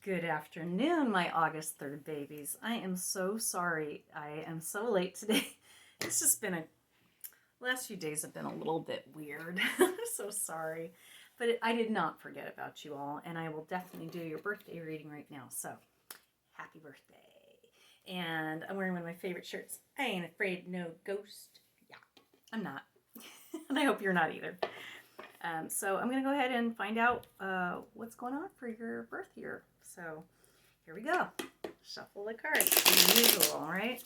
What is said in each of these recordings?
Good afternoon, my August 3rd babies. I am so sorry I am so late today. It's just been last few days have been a little bit weird. I'm so sorry. But I did not forget about you all, and I will definitely do your birthday reading right now. So, happy birthday. And I'm wearing one of my favorite shirts. I ain't afraid no ghost. Yeah, I'm not. And I hope you're not either. So I'm going to go ahead and find out what's going on for your birth year. So here we go. Shuffle the cards as usual, all right?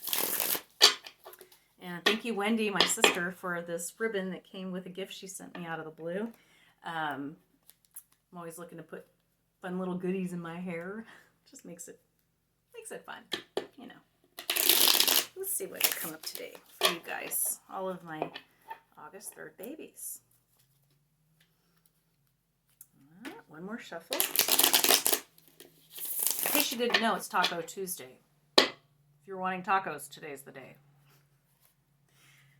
And thank you, Wendy, my sister, for this ribbon that came with a gift she sent me out of the blue. I'm always looking to put fun little goodies in my hair. Just makes it fun, you know. Let's see what can come up today for you guys, all of my August 3rd babies. One more shuffle. In case you didn't know, it's Taco Tuesday. If you're wanting tacos, today's the day.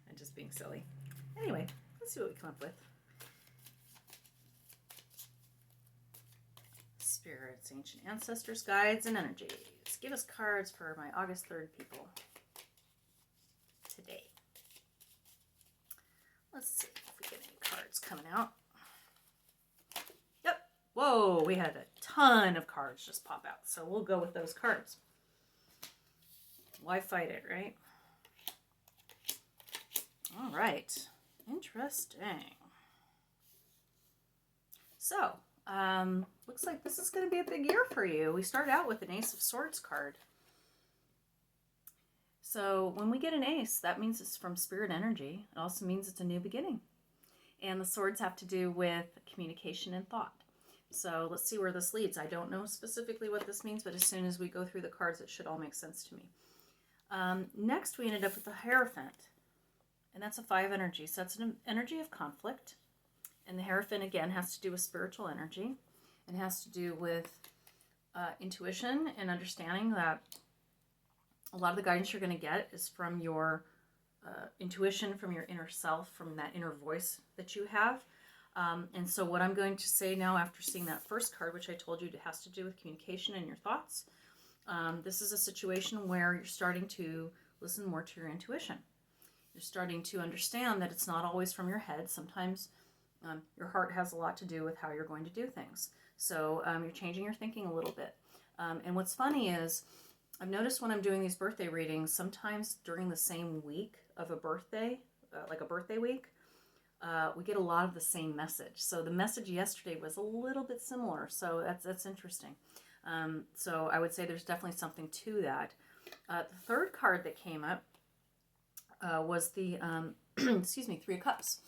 I'm just being silly. Anyway, let's see what we come up with. Spirits, ancient ancestors, guides, and energies. Give us cards for my August 3rd people today. Let's see if we get any cards coming out. Whoa, we had a ton of cards just pop out, so we'll go with those cards. Why fight it, right? All right, interesting. So, looks like this is going to be a big year for you. We start out with an Ace of Swords card. So when we get an ace, that means it's from spirit energy. It also means it's a new beginning. And the swords have to do with communication and thought. So let's see where this leads. I don't know specifically what this means, but as soon as we go through the cards, it should all make sense to me. Next, we ended up with the Hierophant, and that's a 5 energy. So that's an energy of conflict. And the Hierophant, again, has to do with spiritual energy and has to do with intuition and understanding that a lot of the guidance you're going to get is from your intuition, from your inner self, from that inner voice that you have. And so what I'm going to say now after seeing that first card, which I told you has to do with communication and your thoughts, this is a situation where you're starting to listen more to your intuition. You're starting to understand that it's not always from your head. Sometimes your heart has a lot to do with how you're going to do things. So you're changing your thinking a little bit. And what's funny is I've noticed when I'm doing these birthday readings, sometimes during the same week of a birthday, like a birthday week, we get a lot of the same message. So the message yesterday was a little bit similar. So that's interesting. So I would say there's definitely something to that. The third card that came up was the, excuse me, 3 of Cups.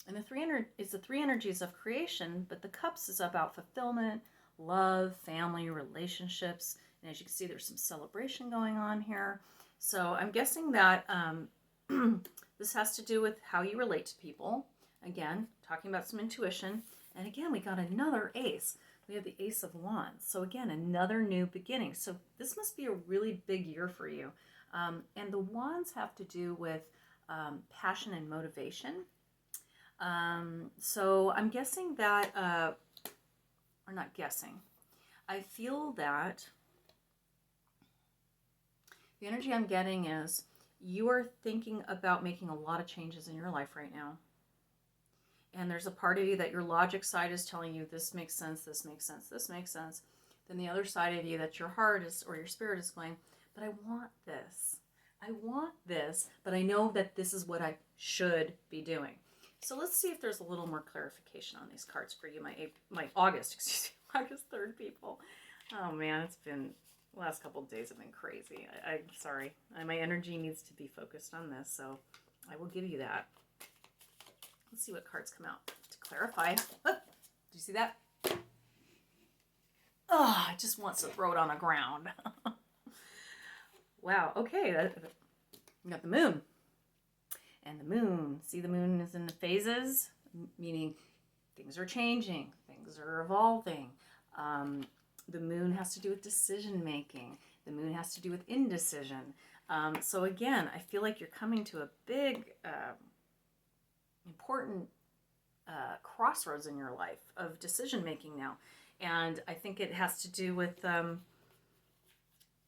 And it's the 3 energies of creation, but the Cups is about fulfillment, love, family, relationships. And as you can see, there's some celebration going on here. So I'm guessing that this has to do with how you relate to people. Again, talking about some intuition. And again, we got another ace. We have the Ace of Wands. So again, another new beginning. So this must be a really big year for you. And the wands have to do with passion and motivation. So I'm guessing that, or not guessing, I feel that the energy I'm getting is you are thinking about making a lot of changes in your life right now. And there's a part of you that your logic side is telling you this makes sense, this makes sense, this makes sense. Then the other side of you that your heart is, or your spirit is going, but I want this. I want this, but I know that this is what I should be doing. So let's see if there's a little more clarification on these cards for you, my August 3rd people. Oh man, it's been, the last couple of days have been crazy. I'm sorry. My energy needs to be focused on this, so I will give you that. Let's see what cards come out to clarify. Oh, did you see that? Oh, I just wants to throw it on the ground. Wow, okay. We got the moon. And the moon, see, the moon is in the phases, meaning things are changing, things are evolving. The moon has to do with decision making. The moon has to do with indecision. So again, I feel like you're coming to a big, important crossroads in your life of decision making now. And I think it has to do with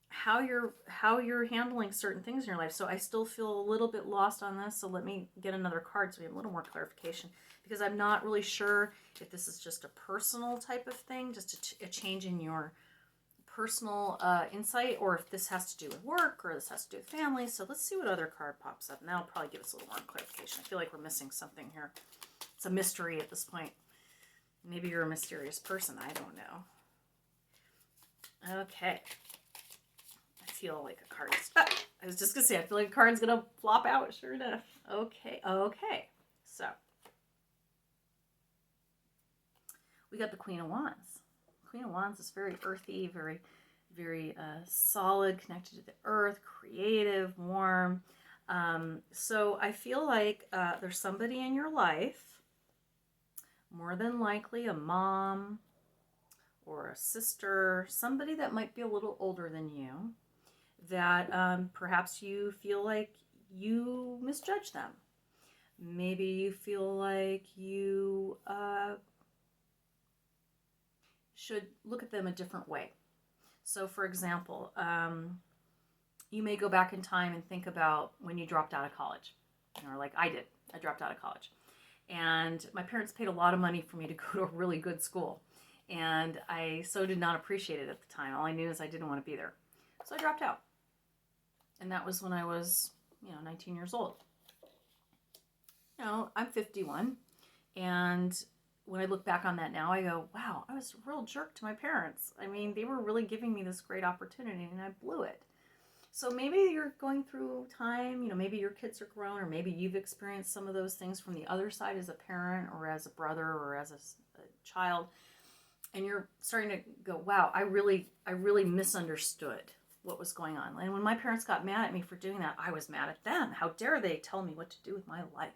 how you're handling certain things in your life. So I still feel a little bit lost on this. So let me get another card so we have a little more clarification, because I'm not really sure if this is just a personal type of thing, just a change in your personal insight, or if this has to do with work, or this has to do with family. So let's see what other card pops up, and that'll probably give us a little more clarification. I feel like we're missing something here. It's a mystery at this point. Maybe you're a mysterious person. I don't know. Okay. I feel like a card is... I was just going to say, I feel like a card's going to flop out. Sure enough. Okay. Okay. So we got the Queen of Wands. Queen of Wands is very earthy, very, very solid, connected to the earth, creative, warm. So I feel like there's somebody in your life, more than likely a mom or a sister, somebody that might be a little older than you, that perhaps you feel like you misjudge them. Maybe you feel like you should look at them a different way. So for example, you may go back in time and think about when you dropped out of college, or like I did. I dropped out of college. And my parents paid a lot of money for me to go to a really good school. And I so did not appreciate it at the time. All I knew is I didn't want to be there. So I dropped out. And that was when I was, 19 years old. I'm 51. And when I look back on that now, I go, wow, I was a real jerk to my parents. I mean, they were really giving me this great opportunity and I blew it. So maybe you're going through time, maybe your kids are grown, or maybe you've experienced some of those things from the other side as a parent or as a brother or as a child. And you're starting to go, wow, I really misunderstood what was going on. And when my parents got mad at me for doing that, I was mad at them. How dare they tell me what to do with my life?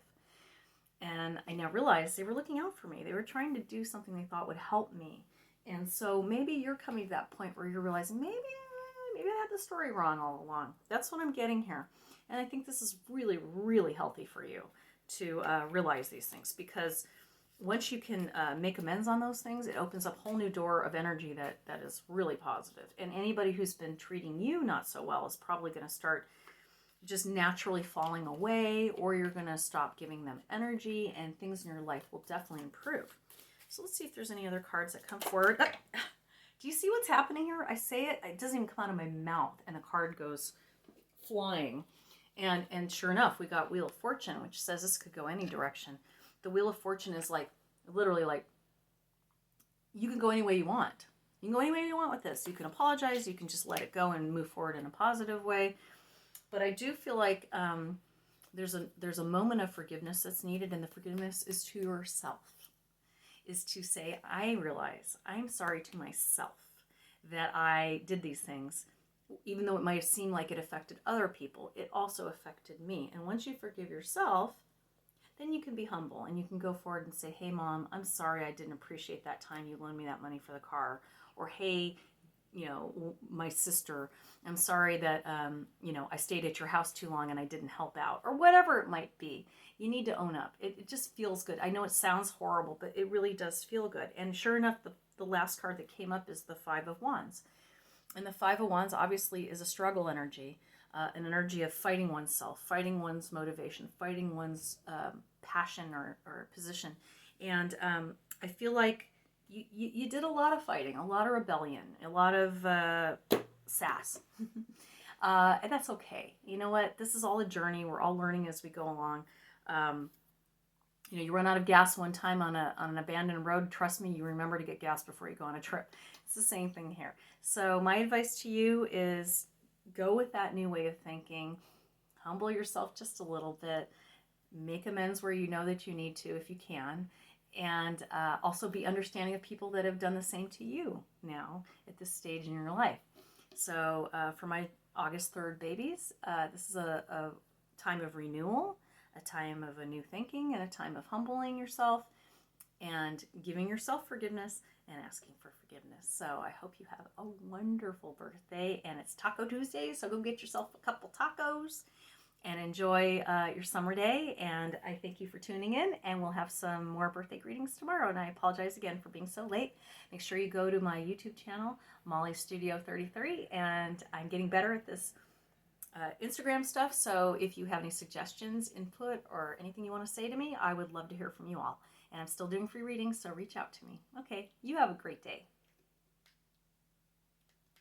And I now realized they were looking out for me. They were trying to do something they thought would help me. And so maybe you're coming to that point where you're realizing maybe I had the story wrong all along. That's what I'm getting here. And I think this is really, really healthy for you to realize these things, because once you can make amends on those things, it opens up a whole new door of energy that is really positive. And anybody who's been treating you not so well is probably going to start just naturally falling away, or you're going to stop giving them energy, and things in your life will definitely improve. So let's see if there's any other cards that come forward. Do you see what's happening here? I say it, it doesn't even come out of my mouth, and the card goes flying. And sure enough, we got Wheel of Fortune, which says this could go any direction. The Wheel of Fortune is literally like, you can go any way you want. You can go any way you want with this. You can apologize. You can just let it go and move forward in a positive way. But I do feel like there's a moment of forgiveness that's needed, and the forgiveness is to yourself. Is to say, I realize I'm sorry to myself that I did these things. Even though it might have seemed like it affected other people, it also affected me. And once you forgive yourself, then you can be humble and you can go forward and say, hey, Mom, I'm sorry I didn't appreciate that time you loaned me that money for the car. Or, hey, my sister, I'm sorry that, I stayed at your house too long and I didn't help out. Or whatever it might be. You need to own up. It just feels good. I know it sounds horrible, but it really does feel good. And sure enough, the last card that came up is the Five of Wands. And the Five of Wands obviously is a struggle energy, an energy of fighting oneself, fighting one's motivation, fighting one's passion or position. And I feel like you did a lot of fighting, a lot of rebellion, a lot of sass. And that's okay. You know what? This is all a journey. We're all learning as we go along. You run out of gas one time on an abandoned road. Trust me, you remember to get gas before you go on a trip. It's the same thing here. So my advice to you is go with that new way of thinking. Humble yourself just a little bit. Make amends where you know that you need to if you can. And also be understanding of people that have done the same to you now at this stage in your life. So for my August 3rd babies, this is a time of renewal, a time of a new thinking, and a time of humbling yourself and giving yourself forgiveness and asking for forgiveness. So I hope you have a wonderful birthday, and it's Taco Tuesday, so go get yourself a couple tacos and enjoy your summer day. And I thank you for tuning in, and we'll have some more birthday greetings tomorrow. And I apologize again for being so late. Make sure you go to my YouTube channel, Molly Studio 33, and I'm getting better at this Instagram stuff. So if you have any suggestions, input, or anything you want to say to me, I would love to hear from you all. And I'm still doing free readings, so reach out to me. Okay, you have a great day.